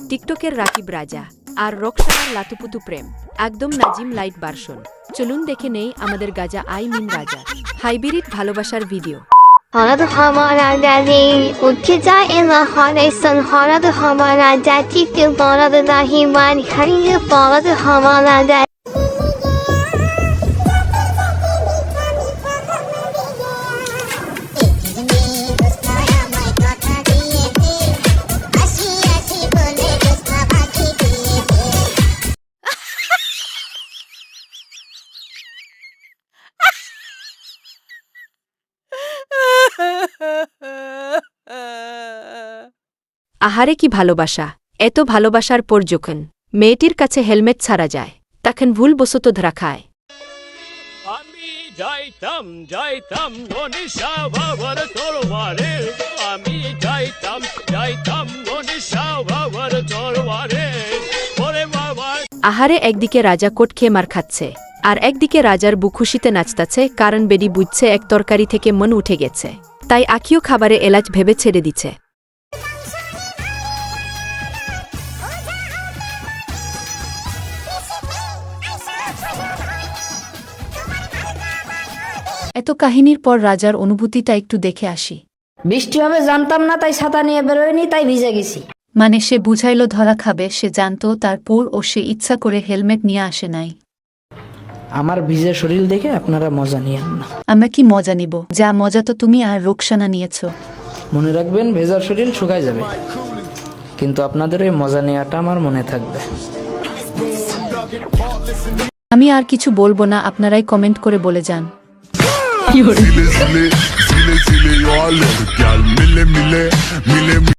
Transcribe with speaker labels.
Speaker 1: টিকটকের রাকিব রাজা আর রোকসানার লাতুপুতু প্রেম একদম নাজিম লাইট ভার্সন। চলুন দেখে নেই আমাদের গাজা রাজা হাইব্রিড ভালোবাসার video.
Speaker 2: Haradı hamara deli, uçuca ila haraysan. Haradı hamara deli, fil baradı dahi var. Karıyı baradı hamara deli.
Speaker 1: আহারে কি ভালোবাসা! এত ভালোবাসার পর যখন মেয়েটির কাছে হেলমেট ছাড়া যায় তখন ভুলবশত ধরা খায়।
Speaker 3: আমি যাইতাম যাইতাম গণেশা বাবার তরবারে, আমি যাইতাম যাইতাম গণেশা বাবার তরবারে। ওরে বাবা!
Speaker 1: আহারে একদিকে রাজা কোট খেয়ে মার খাচ্ছে আর একদিকে রাজার বুক খুশিতে নাচতাছে, কারণ বেডি বুঝছে এক তরকারি থেকে মন উঠে গেছে, তাই আখিও খাবারে এলাচ ভেবে ছেড়ে দিচ্ছে।
Speaker 4: এত কাহিনীর পর রাজার অনুভূতিটা একটু দেখে আসি।
Speaker 5: বৃষ্টি হবে জানতাম না, তাই ছাতা নিয়ে বেরোয়নি, তাই ভিজে গেছি।
Speaker 4: মানে সে বুঝাইলো ধরা খাবে, সে জানতো তারপর ও সে ইচ্ছা করে হেলমেট নিয়ে আসে নাই।
Speaker 6: আমার ভিজে শরীর দেখে আপনারা মজা নিয়েন না।
Speaker 4: আমরা কি মজা নিব? যা মজা তো তুমি আর রোকসানা নিয়েছো।
Speaker 6: মনে রাখবেন, ভেজা শরীর শুকায় যাবে, কিন্তু আপনাদের এই মজা নেওয়াটা আমার মনে থাকবে।
Speaker 4: আমি আর কিছু বলবো না, আপনারাই কমেন্ট করে বলে যান।
Speaker 7: Zile, zile, zile, zile, eu alerg, chiar mile, mile, mile,